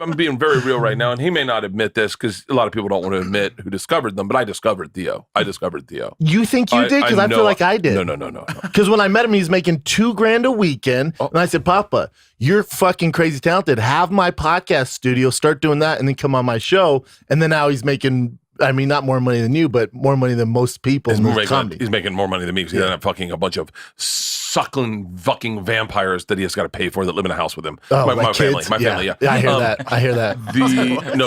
I'm being very real right now, and he may not admit this because a lot of people don't want to admit who discovered them, but I discovered Theo. You think you did? Because I feel like I did. No. Because when I met him, he's making $2,000 a weekend. And I said, Papa, you're fucking crazy talented. Have my podcast studio, start doing that, and then come on my show. And then now he's making, I mean, not more money than you, but more money than most people in comedy. He's making more money than me because he doesn't have fucking a bunch of suckling fucking vampires that he has got to pay for that live in a house with him. Oh, my family, yeah. I hear that.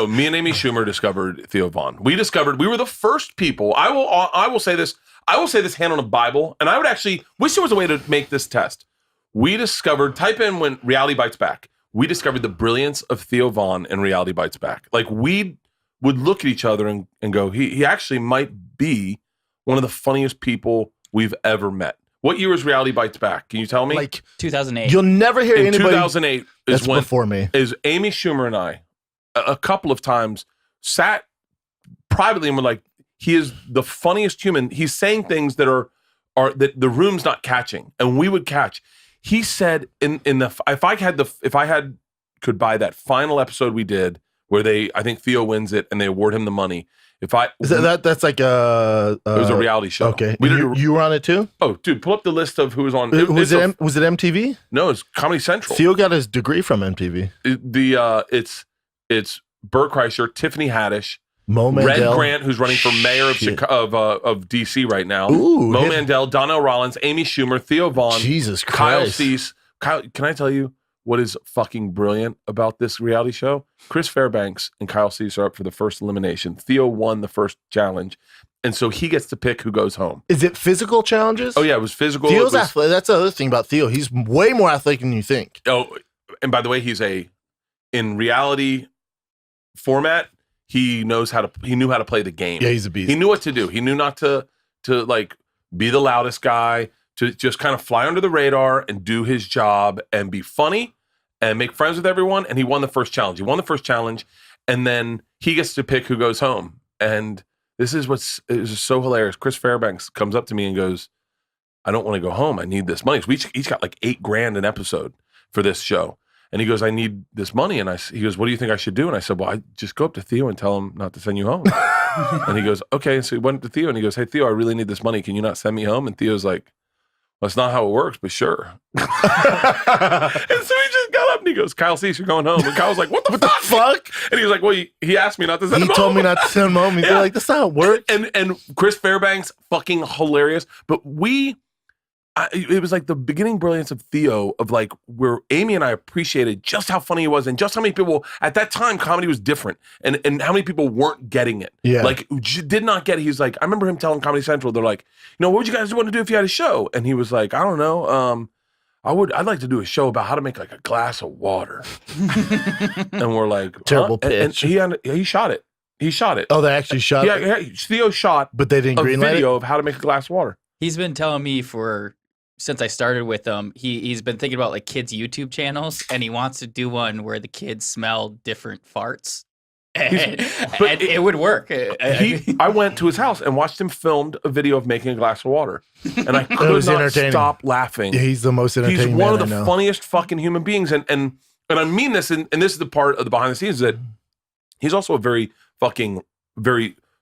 Me and Amy Schumer discovered Theo Von. We were the first people. I will say this hand on a Bible, and I would actually wish there was a way to make this test. We discovered, type in when Reality Bites Back. We discovered the brilliance of Theo Von in Reality Bites Back. Like, we would look at each other and go, he actually might be one of the funniest people we've ever met. What year was Reality Bites Back? Can you tell me? Like 2008. You'll never hear anybody. 2008 is when before me. Is Amy Schumer and I a couple of times sat privately and were like, he is the funniest human. He's saying things that are that the room's not catching, and we would catch. He said if I could buy that final episode we did where I think Theo wins it and they award him the money. That's like it was a reality show. Okay, you were on it too. Oh, dude, pull up the list of who was on. Was it MTV? No, it's Comedy Central. Theo got his degree from MTV. It's Bert Kreischer, Tiffany Haddish, Mo Mandel. Red Grant, who's running for mayor of DC right now. Ooh, Mo Mandel, Donnell Rollins, Amy Schumer, Theo Von, Jesus Christ, Kyle Cease. Can I tell you what is fucking brilliant about this reality show? Chris Fairbanks and Kyle Cease are up for the first elimination. Theo won the first challenge, and so he gets to pick who goes home. Is it physical challenges? Oh yeah, it was physical. Theo's athletic. That's the other thing about Theo. He's way more athletic than you think. Oh, and by the way, in reality format, he knew how to play the game. Yeah, he's a beast. He knew what to do. He knew not to like be the loudest guy, to just kind of fly under the radar and do his job and be funny and make friends with everyone. And he won the first challenge. And then he gets to pick who goes home. And this is is so hilarious. Chris Fairbanks comes up to me and goes, I don't want to go home. I need this money. So we each got like $8,000 an episode for this show. And he goes, I need this money. And he goes, what do you think I should do? And I said, well, I just go up to Theo and tell him not to send you home. And he goes, okay. So he went to Theo and he goes, hey, Theo, I really need this money. Can you not send me home? And Theo's like, well, that's not how it works, but sure. And so he just got up and he goes, Kyle Cease, you're going home. And Kyle's like, what the fuck? And he was like, well, he asked me not to send him home. He told me not to send him home. He's like, that's not how it works. And Chris Fairbanks, fucking hilarious. But it was like the beginning brilliance of Theo, of like where Amy and I appreciated just how funny he was and just how many people at that time comedy was different and how many people weren't getting it. Yeah. Like did not get it. He's like, I remember him telling Comedy Central, they're like, what would you guys want to do if you had a show? And he was like, I don't know. I'd like to do a show about how to make like a glass of water. And we're like, terrible pitch. And he shot it. Oh, they actually shot it? Yeah, Theo shot but they didn't a greenlight video of how to make a glass of water. He's been telling me since I started with him, he's been thinking about like kids' YouTube channels, and he wants to do one where the kids smell different farts. And it would work. I went to his house and watched him film a video of making a glass of water, and I could not stop laughing. Yeah, he's the most entertaining. He's one of the funniest fucking human beings, and I mean this, and this is the part of the behind the scenes, that he's also a very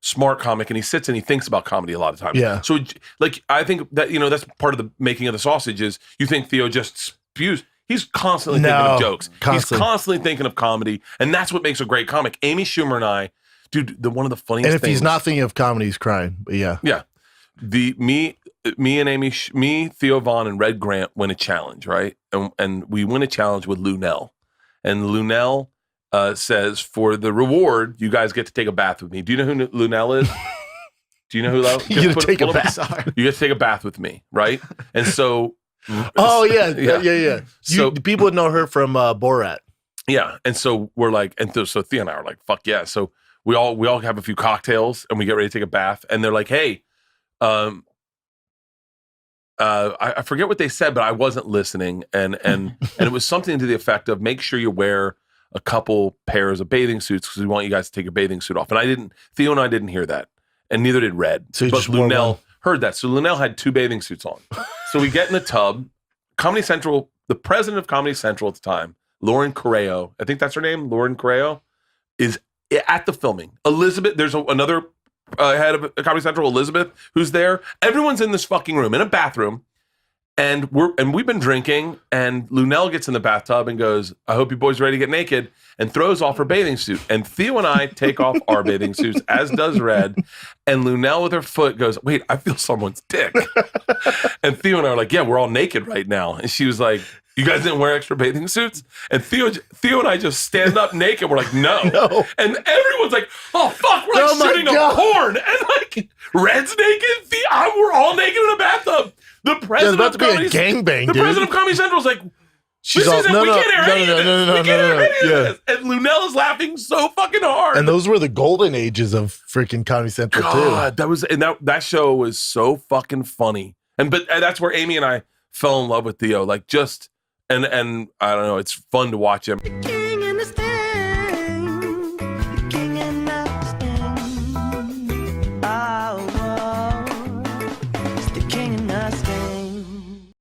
smart comic, and he sits and he thinks about comedy a lot of times. Yeah. So like I think that that's part of the making of the sausage is you think Theo just spews. He's constantly thinking of jokes. He's constantly thinking of comedy, and that's what makes a great comic. Amy Schumer and I, dude, one of the funniest things. And if he's not thinking of comedy, he's crying. But yeah. Yeah. Me and Amy, Theo Von and Red Grant win a challenge, right? And we win a challenge with Lunel. And Lunel says, for the reward, you guys get to take a bath with me. Do you know who Lunel is? Do you know who Lunel? You get to take a bath. You get to take a bath with me, right? And so... Oh, yeah. So people would know her from Borat. Yeah. And so we're like, so Theo and I are like, fuck yeah. So we all have a few cocktails and we get ready to take a bath. And they're like, hey, I forget what they said, but I wasn't listening. And it was something to the effect of make sure you wear a couple pairs of bathing suits because we want you guys to take your bathing suit off. And Theo and I didn't hear that. And neither did Red. So but Lunel heard that. So Lunel had 2 bathing suits on. So we get in the tub. Comedy Central, the president of Comedy Central at the time, Lauren Correo, I think that's her name, Lauren Correo, is at the filming. Elizabeth, there's another head of Comedy Central, Elizabeth, who's there. Everyone's in this fucking room, in a bathroom, and we've been drinking, and Lunel gets in the bathtub and goes, I hope you boys are ready to get naked, and throws off her bathing suit. And Theo and I take off our bathing suits, as does Red, and Lunel with her foot goes, wait, I feel someone's dick. And Theo and I are like, yeah, we're all naked right now. And she was like, you guys didn't wear extra bathing suits? And Theo and I just stand up naked. We're like, no. And everyone's like, oh, fuck, we're like shooting a porn. And like, Red's naked, we're all naked in a bathtub. The president about to be a gangbang, dude. The president of Comedy Central is like, we can't air any of this. And Lunel is laughing so fucking hard. And those were the golden ages of freaking Comedy Central too. That show was so fucking funny. And that's where Amy and I fell in love with Theo. Like just and I don't know, it's fun to watch him. The king and the sting. The king and the sting.